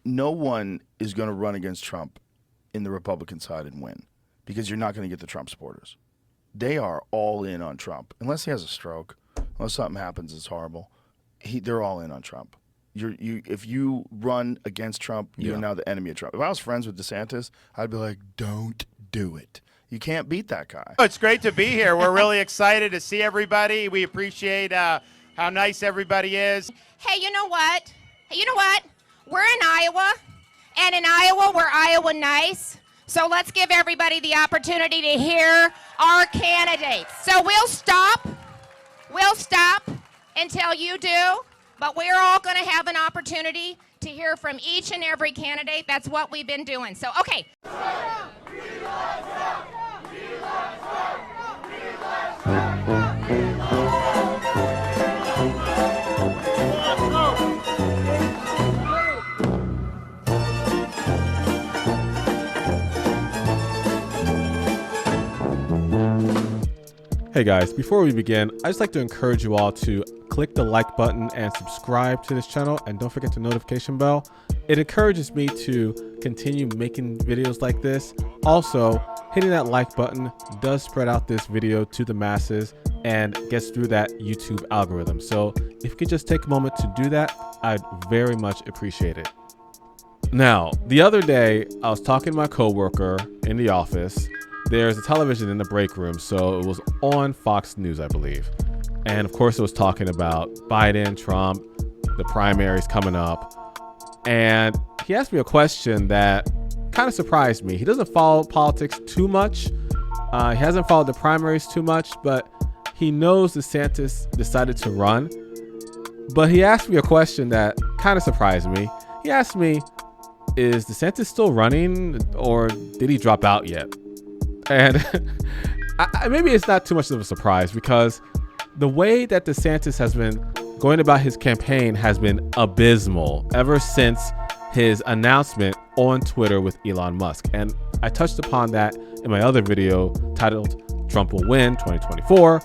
no one is going to run against Trump in the Republican side and win because you're not going to get the Trump supporters. They are all in on Trump. Unless he has a stroke, unless something happens that's horrible, they're all in on Trump. If you run against Trump, you're now the enemy of Trump. If I was friends with DeSantis, I'd be like, don't do it. You can't beat that guy. It's great to be here. We're really excited to see everybody. We appreciate how nice everybody is. Hey, you know what? We're in Iowa, and in Iowa, we're Iowa nice. So let's give everybody the opportunity to hear our candidates. So we'll stop until you do, but we're all going to have an opportunity to hear from each and every candidate. That's what we've been doing. So, okay. Hey guys, before we begin, I'd just like to encourage you all to click the like button and subscribe to this channel, and don't forget the notification bell. It encourages me to continue making videos like this. Also, hitting that like button does spread out this video to the masses and gets through that YouTube algorithm. So if you could just take a moment to do that, I'd very much appreciate it. Now, the other day, I was talking to my coworker in the office. There's a television in the break room, so it was on Fox News, I believe. And of course, it was talking about Biden, Trump, the primaries coming up. And he asked me a question that kind of surprised me. He doesn't follow politics too much. He hasn't followed the primaries too much, but he knows DeSantis decided to run. But he asked me a question that kind of surprised me. He asked me, is DeSantis still running, or did he drop out yet? And maybe it's not too much of a surprise, because the way that DeSantis has been going about his campaign has been abysmal ever since his announcement on Twitter with Elon Musk. And I touched upon that in my other video titled Trump Will Win 2024.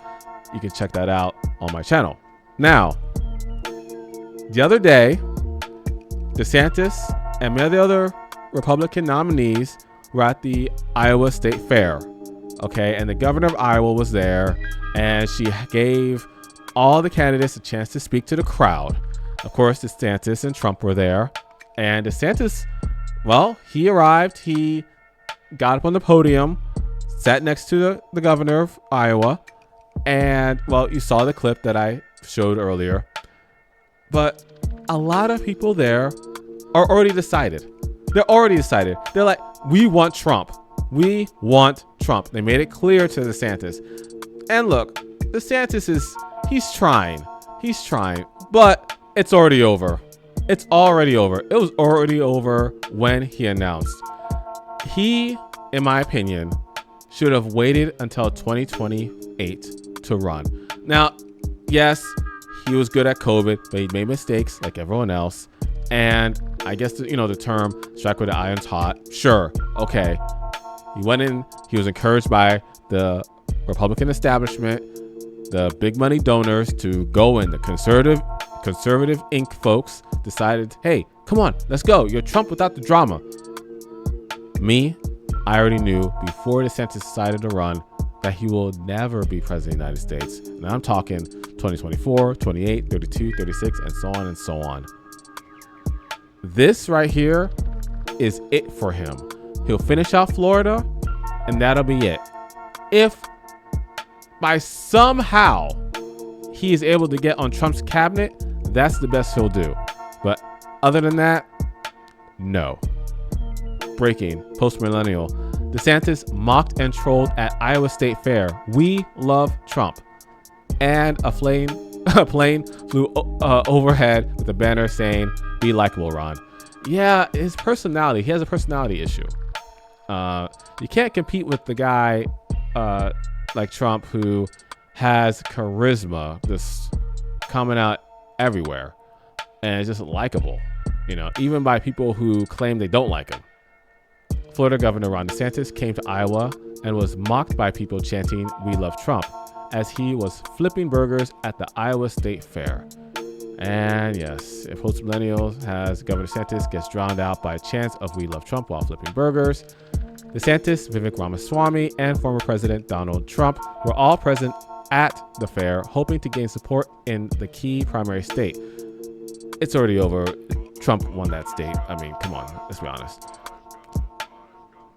You can check that out on my channel. Now, the other day, DeSantis and many of the other Republican nominees were at the Iowa State Fair, okay? And the governor of Iowa was there, and she gave all the candidates a chance to speak to the crowd. Of course, DeSantis and Trump were there, and DeSantis, well, he arrived, he got up on the podium, sat next to the governor of Iowa, and, well, you saw the clip that I showed earlier, but a lot of people there are already decided. They're already decided. They're like, we want Trump. We want Trump. They made it clear to DeSantis. And look, DeSantis he's trying, but it's already over. It's already over. It was already over when he announced. He, in my opinion, should have waited until 2028 to run. Now, yes, he was good at COVID, but he made mistakes like everyone else. And I guess, the term strike with the iron's hot. Sure. Okay. He went in. He was encouraged by the Republican establishment, the big money donors, to go in. The conservative Inc. folks decided, hey, come on, let's go. You're Trump without the drama. Me, I already knew before DeSantis decided to run that he will never be president of the United States. And I'm talking 2024, 28, 32, 36, and so on and so on. This right here is it for him. He'll finish out Florida, and that'll be it. If by somehow he is able to get on Trump's cabinet, that's the best he'll do. But other than that, no. Breaking, post-millennial. DeSantis mocked and trolled at Iowa State Fair. We love Trump. And a plane flew overhead with a banner saying, be likable, Ron. Yeah, his personality. He has a personality issue. You can't compete with the guy like Trump, who has charisma just coming out everywhere, and is just likable, even by people who claim they don't like him. Florida Governor Ron DeSantis came to Iowa and was mocked by people chanting, "We love Trump," as he was flipping burgers at the Iowa State Fair. And yes, if Post Millennial has Governor DeSantis gets drowned out by a chance of "We Love Trump" while flipping burgers. DeSantis, Vivek Ramaswamy, and former President Donald Trump were all present at the fair, hoping to gain support in the key primary state. It's already over. Trump won that state. I mean, come on, let's be honest.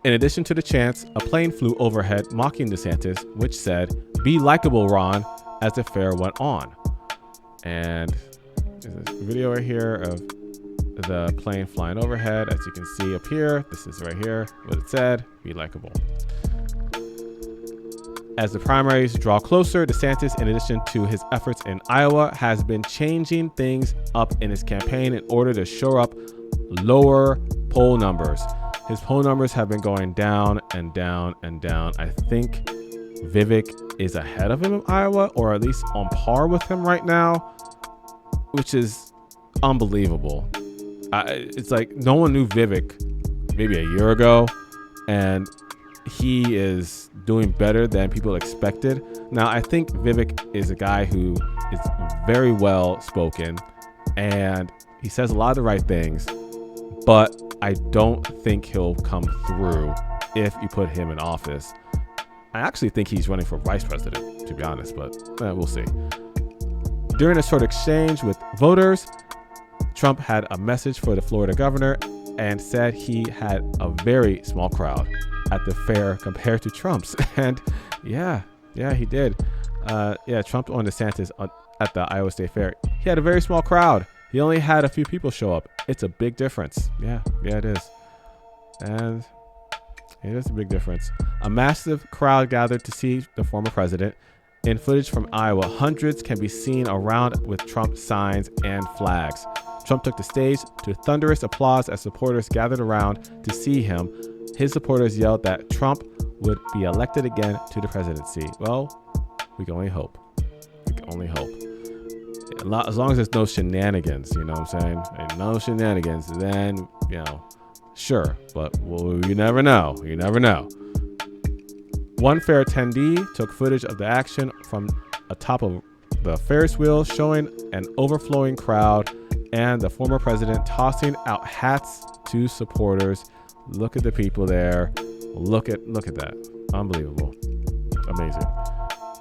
In addition to the chants, a plane flew overhead mocking DeSantis, which said, "Be likable, Ron," as the fair went on. And there's a video right here of the plane flying overhead. As you can see up here, this is right here what it said, "Be likable." As the primaries draw closer, DeSantis, in addition to his efforts in Iowa, has been changing things up in his campaign in order to shore up lower poll numbers. His poll numbers have been going down and down and down. I think Vivek is ahead of him in Iowa, or at least on par with him right now, which is unbelievable. It's like no one knew Vivek maybe a year ago, and he is doing better than people expected. Now, I think Vivek is a guy who is very well spoken, and he says a lot of the right things, but I don't think he'll come through if you put him in office. I actually think he's running for vice president, to be honest, but we'll see. During a short exchange with voters, Trump had a message for the Florida governor and said he had a very small crowd at the fair compared to Trump's. And yeah, he did. Trump on DeSantis at the Iowa State Fair. He had a very small crowd. He only had a few people show up. It's a big difference. Yeah, it is. And it is a big difference. A massive crowd gathered to see the former president. In footage from Iowa, hundreds can be seen around with Trump signs and flags. Trump took the stage to thunderous applause as supporters gathered around to see him. His supporters yelled that Trump would be elected again to the presidency. Well, we can only hope. As long as there's no shenanigans, you know what I'm saying? And no shenanigans, then, sure. But you never know. One fair attendee took footage of the action from atop of the Ferris wheel, showing an overflowing crowd and the former president tossing out hats to supporters. Look at the people there. Look at that. Unbelievable. Amazing.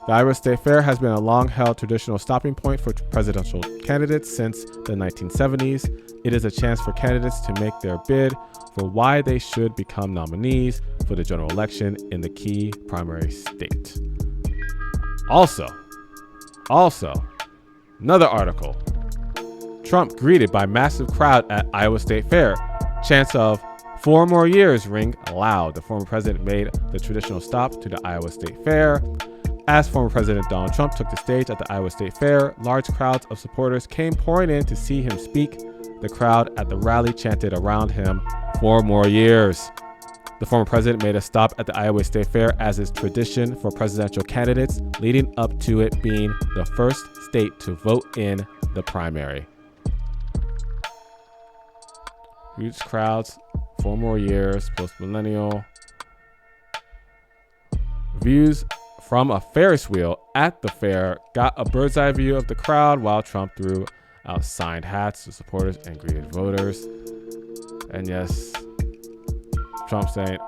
The Iowa State Fair has been a long-held traditional stopping point for presidential candidates since the 1970s. It is a chance for candidates to make their bid for why they should become nominees for the general election in the key primary state. Also, another article. Trump greeted by massive crowd at Iowa State Fair. Chants of 4 more years ring loud. The former president made the traditional stop to the Iowa State Fair. As former President Donald Trump took the stage at the Iowa State Fair, large crowds of supporters came pouring in to see him speak. The crowd at the rally chanted around him, 4 more years. The former president made a stop at the Iowa State Fair as is tradition for presidential candidates, leading up to it being the first state to vote in the primary. Huge crowds, 4 more years, post-millennial. Views from a Ferris wheel at the fair got a bird's eye view of the crowd while Trump threw out signed hats to supporters and greeted voters. And yes, Trump saying,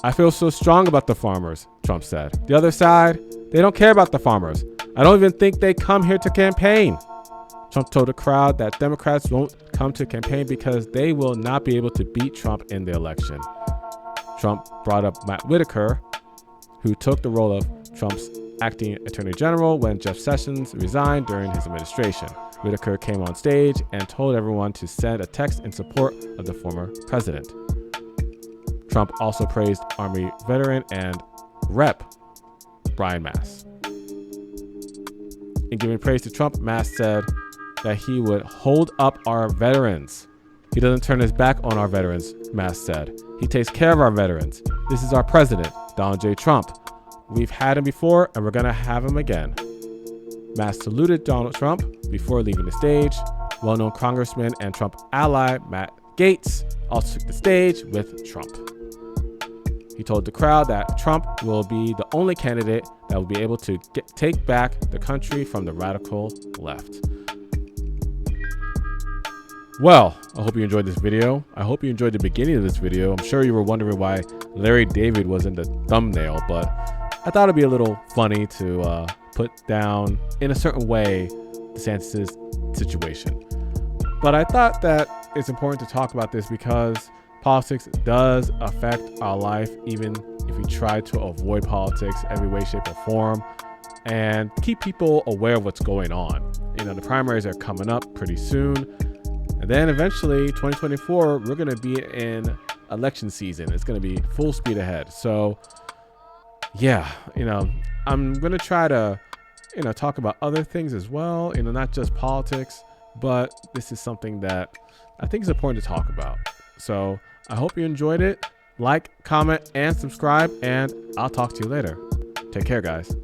"I feel so strong about the farmers," Trump said. "The other side, they don't care about the farmers. I don't even think they come here to campaign." Trump told the crowd that Democrats won't come to campaign because they will not be able to beat Trump in the election. Trump brought up Matt Whitaker, who took the role of Trump's acting attorney general when Jeff Sessions resigned during his administration. Whitaker came on stage and told everyone to send a text in support of the former president. Trump also praised Army veteran and Rep. Brian Mast. In giving praise to Trump, Mast said that he would hold up our veterans. "He doesn't turn his back on our veterans," Mast said. "He takes care of our veterans. This is our president, Donald J. Trump. We've had him before and we're going to have him again." Mast saluted Donald Trump before leaving the stage. Well-known congressman and Trump ally Matt Gaetz also took the stage with Trump. He told the crowd that Trump will be the only candidate that will be able to take back the country from the radical left. Well, I hope you enjoyed this video. I hope you enjoyed the beginning of this video. I'm sure you were wondering why Larry David was in the thumbnail, but I thought it'd be a little funny to put down in a certain way DeSantis' situation. But I thought that it's important to talk about this because politics does affect our life, even if we try to avoid politics every way, shape, or form, and keep people aware of what's going on. You know, the primaries are coming up pretty soon. And then eventually, 2024, we're going to be in election season. It's going to be full speed ahead. So, yeah, you know, I'm going to try to, you know, talk about other things as well, you know, not just politics, but this is something that I think is important to talk about. So I hope you enjoyed it. Like, comment, and subscribe, and I'll talk to you later. Take care, guys.